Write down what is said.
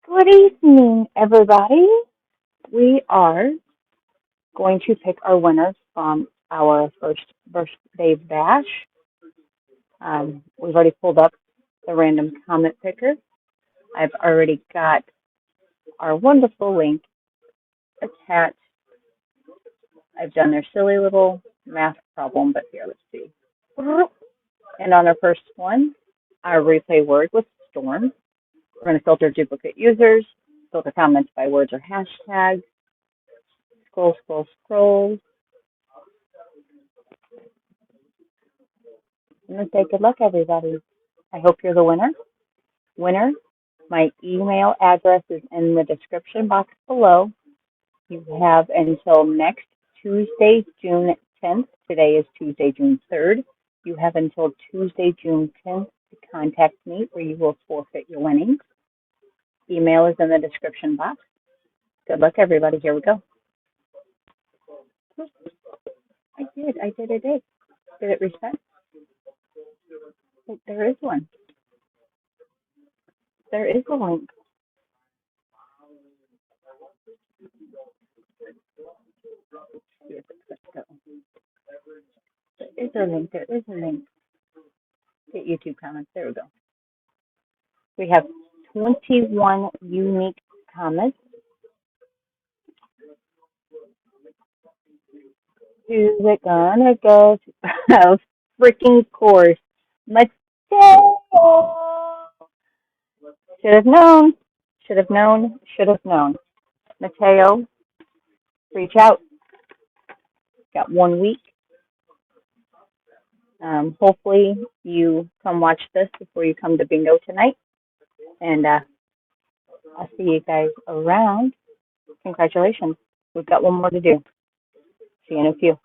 Good evening, everybody. We are going to pick our winners from our first birthday bash. We've already pulled up the random comment picker. I've already got our wonderful link attached. I've done their silly little math problem, but here, let's see. And on our first one, our replay word was storm. We're going to filter duplicate users, filter comments by words or hashtags, scroll, scroll, scroll. I'm going to say good luck, everybody. I hope you're the winner. My email address is in the description box below. You have until next Tuesday, June 10th. Today is Tuesday, June 3rd. You have until Tuesday, June 10th to contact me or you will forfeit your winnings. Email is in the description box. Good luck, everybody. Here we go. I did. Did it reset? Oh, there is one. There is a link. See if it's going to go. There is a link. Get YouTube comments. There we go. We have 21 unique comments. Who's it gonna go to? Freaking course. Mateo! Should have known. Mateo, reach out. Got 1 week. Hopefully you come watch this before you come to bingo tonight. And I'll see you guys around. Congratulations. We've got one more to do. See you in a few.